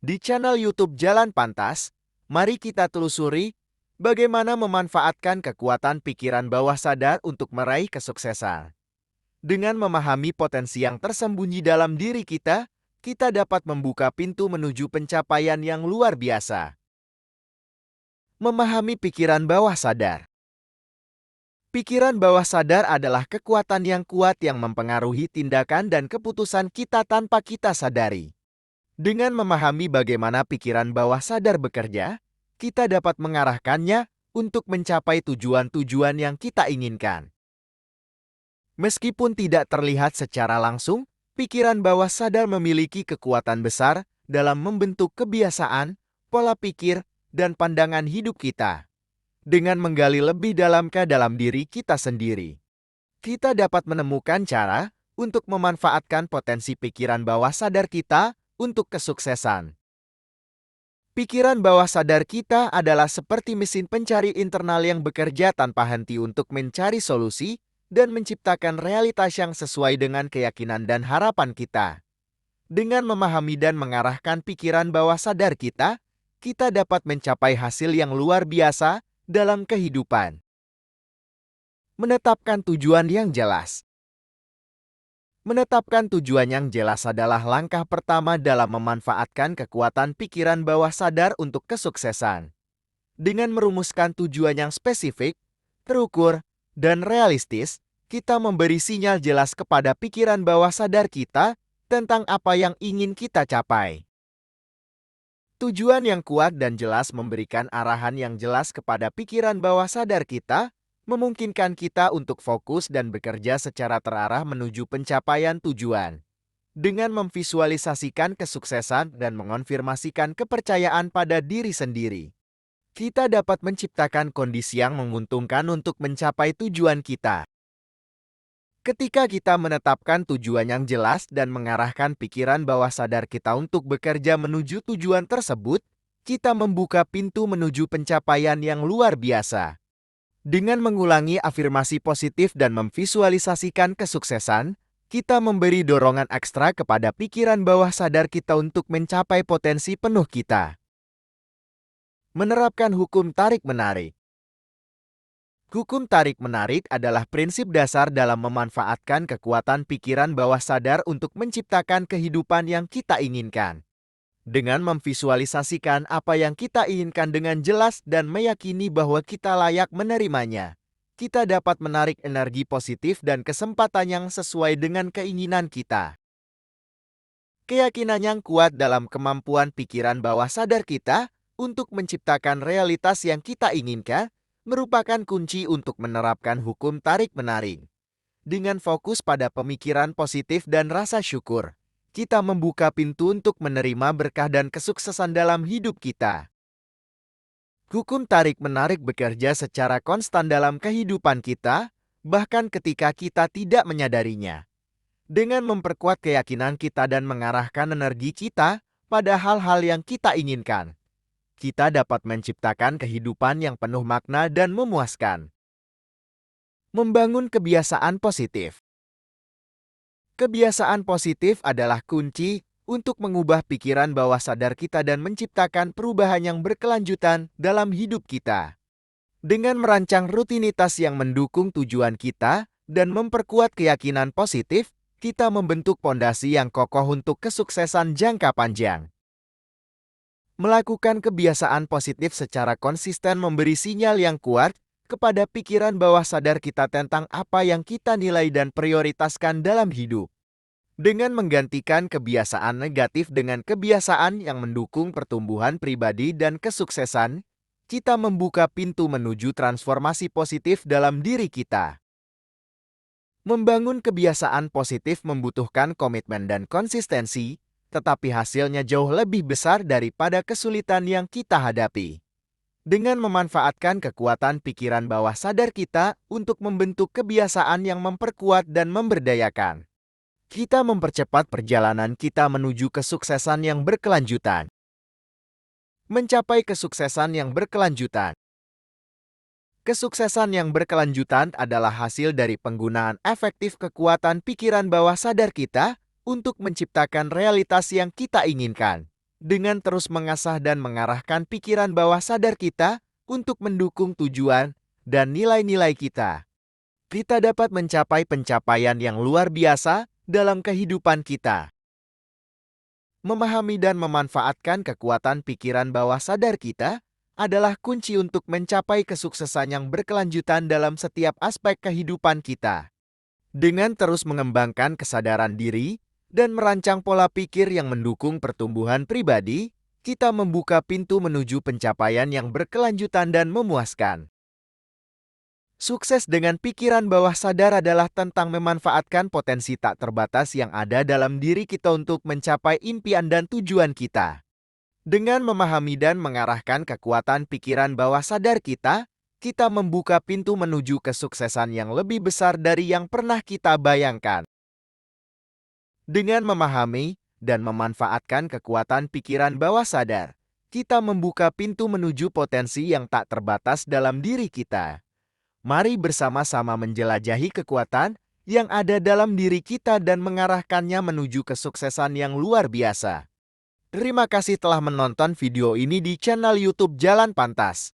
Di channel YouTube Jalan Pantas, mari kita telusuri bagaimana memanfaatkan kekuatan pikiran bawah sadar untuk meraih kesuksesan. Dengan memahami potensi yang tersembunyi dalam diri kita dapat membuka pintu menuju pencapaian yang luar biasa. Memahami pikiran bawah sadar. Pikiran bawah sadar adalah kekuatan yang kuat yang mempengaruhi tindakan dan keputusan kita tanpa kita sadari. Dengan memahami bagaimana pikiran bawah sadar bekerja, kita dapat mengarahkannya untuk mencapai tujuan-tujuan yang kita inginkan. Meskipun tidak terlihat secara langsung, pikiran bawah sadar memiliki kekuatan besar dalam membentuk kebiasaan, pola pikir, dan pandangan hidup kita. Dengan menggali lebih dalam ke dalam diri kita sendiri, kita dapat menemukan cara untuk memanfaatkan potensi pikiran bawah sadar kita untuk kesuksesan. Pikiran bawah sadar kita adalah seperti mesin pencari internal yang bekerja tanpa henti untuk mencari solusi dan menciptakan realitas yang sesuai dengan keyakinan dan harapan kita. Dengan memahami dan mengarahkan pikiran bawah sadar kita dapat mencapai hasil yang luar biasa dalam kehidupan. Menetapkan tujuan yang jelas. Menetapkan tujuan yang jelas adalah langkah pertama dalam memanfaatkan kekuatan pikiran bawah sadar untuk kesuksesan. Dengan merumuskan tujuan yang spesifik, terukur, dan realistis, kita memberi sinyal jelas kepada pikiran bawah sadar kita tentang apa yang ingin kita capai. Tujuan yang kuat dan jelas memberikan arahan yang jelas kepada pikiran bawah sadar kita, memungkinkan kita untuk fokus dan bekerja secara terarah menuju pencapaian tujuan. Dengan memvisualisasikan kesuksesan dan mengonfirmasikan kepercayaan pada diri sendiri, kita dapat menciptakan kondisi yang menguntungkan untuk mencapai tujuan kita. Ketika kita menetapkan tujuan yang jelas dan mengarahkan pikiran bawah sadar kita untuk bekerja menuju tujuan tersebut, kita membuka pintu menuju pencapaian yang luar biasa. Dengan mengulangi afirmasi positif dan memvisualisasikan kesuksesan, kita memberi dorongan ekstra kepada pikiran bawah sadar kita untuk mencapai potensi penuh kita. Menerapkan hukum tarik-menarik. Hukum tarik-menarik adalah prinsip dasar dalam memanfaatkan kekuatan pikiran bawah sadar untuk menciptakan kehidupan yang kita inginkan. Dengan memvisualisasikan apa yang kita inginkan dengan jelas dan meyakini bahwa kita layak menerimanya, kita dapat menarik energi positif dan kesempatan yang sesuai dengan keinginan kita. Keyakinan yang kuat dalam kemampuan pikiran bawah sadar kita untuk menciptakan realitas yang kita inginkan merupakan kunci untuk menerapkan hukum tarik-menarik. Dengan fokus pada pemikiran positif dan rasa syukur, kita membuka pintu untuk menerima berkah dan kesuksesan dalam hidup kita. Hukum tarik-menarik bekerja secara konstan dalam kehidupan kita, bahkan ketika kita tidak menyadarinya. Dengan memperkuat keyakinan kita dan mengarahkan energi kita pada hal-hal yang kita inginkan, kita dapat menciptakan kehidupan yang penuh makna dan memuaskan. Membangun kebiasaan positif. Kebiasaan positif adalah kunci untuk mengubah pikiran bawah sadar kita dan menciptakan perubahan yang berkelanjutan dalam hidup kita. Dengan merancang rutinitas yang mendukung tujuan kita dan memperkuat keyakinan positif, kita membentuk pondasi yang kokoh untuk kesuksesan jangka panjang. Melakukan kebiasaan positif secara konsisten memberi sinyal yang kuat kepada pikiran bawah sadar kita tentang apa yang kita nilai dan prioritaskan dalam hidup. Dengan menggantikan kebiasaan negatif dengan kebiasaan yang mendukung pertumbuhan pribadi dan kesuksesan, kita membuka pintu menuju transformasi positif dalam diri kita. Membangun kebiasaan positif membutuhkan komitmen dan konsistensi, tetapi hasilnya jauh lebih besar daripada kesulitan yang kita hadapi. Dengan memanfaatkan kekuatan pikiran bawah sadar kita untuk membentuk kebiasaan yang memperkuat dan memberdayakan, kita mempercepat perjalanan kita menuju kesuksesan yang berkelanjutan. Mencapai kesuksesan yang berkelanjutan. Kesuksesan yang berkelanjutan adalah hasil dari penggunaan efektif kekuatan pikiran bawah sadar kita untuk menciptakan realitas yang kita inginkan. Dengan terus mengasah dan mengarahkan pikiran bawah sadar kita untuk mendukung tujuan dan nilai-nilai kita, kita dapat mencapai pencapaian yang luar biasa dalam kehidupan kita. Memahami dan memanfaatkan kekuatan pikiran bawah sadar kita adalah kunci untuk mencapai kesuksesan yang berkelanjutan dalam setiap aspek kehidupan kita. Dengan terus mengembangkan kesadaran diri dan merancang pola pikir yang mendukung pertumbuhan pribadi, kita membuka pintu menuju pencapaian yang berkelanjutan dan memuaskan. Sukses dengan pikiran bawah sadar adalah tentang memanfaatkan potensi tak terbatas yang ada dalam diri kita untuk mencapai impian dan tujuan kita. Dengan memahami dan mengarahkan kekuatan pikiran bawah sadar kita membuka pintu menuju kesuksesan yang lebih besar dari yang pernah kita bayangkan. Dengan memahami dan memanfaatkan kekuatan pikiran bawah sadar, kita membuka pintu menuju potensi yang tak terbatas dalam diri kita. Mari bersama-sama menjelajahi kekuatan yang ada dalam diri kita dan mengarahkannya menuju kesuksesan yang luar biasa. Terima kasih telah menonton video ini di channel YouTube Jalan Pantas.